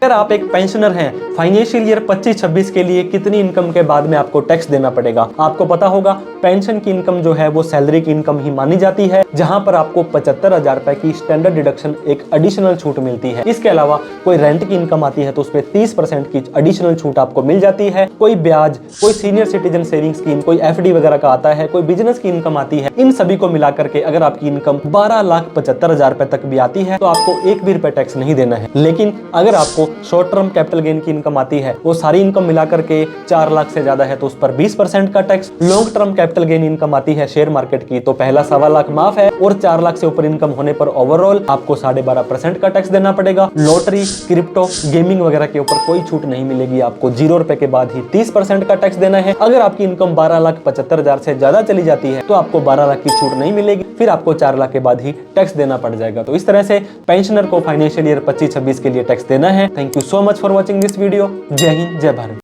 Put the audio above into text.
अगर आप एक पेंशनर हैं, फाइनेंशियल ईयर 25-26 के लिए कितनी इनकम के बाद में आपको टैक्स देना पड़ेगा? आपको पता होगा पेंशन की इनकम जो है वो सैलरी की इनकम ही मानी जाती है, जहां पर आपको 75,000 रुपए की स्टैंडर्ड डिडक्शन एक एडिशनल छूट मिलती है। इसके अलावा कोई रेंट की इनकम आती है तो उसपे 30% की एडिशनल छूट आपको मिल जाती है। कोई ब्याज, कोई सीनियर सिटीजन सेविंग स्कीम, कोई एफडी वगैरह का आता है, कोई बिजनेस की इनकम आती है, इन सभी को मिलाकर के अगर आपकी इनकम 12,75,000 रुपए तक भी आती है तो आपको एक भी रुपए टैक्स नहीं देना है। लेकिन अगर आपको शॉर्ट टर्म कैपिटल गेन की इनकम आती है, वो सारी इनकम मिलाकर के 4 लाख से ज्यादा है तो उस पर 20% का tax. Long term capital gain income आती है शेयर मार्केट की तो पहला 1.25 लाख माफ है, और 4 लाख से ऊपर इनकम होने पर ओवरऑल आपको 12.5% का टैक्स देना पड़ेगा। लॉटरी, क्रिप्टो, गेमिंग वगैरह के ऊपर कोई छूट नहीं मिलेगी, आपको 0 रुपए के बाद ही 30% का टैक्स देना है। अगर आपकी इनकम 12,75,000 से ज्यादा चली जाती है तो आपको 12 लाख की छूट नहीं मिलेगी, फिर आपको 4 लाख के बाद ही टैक्स देना पड़ जाएगा। तो इस तरह से पेंशनर को फाइनेंशियल ईयर 25-26 के लिए टैक्स देना है। Thank you so much for watching this video. जय हिंद, जय भारत।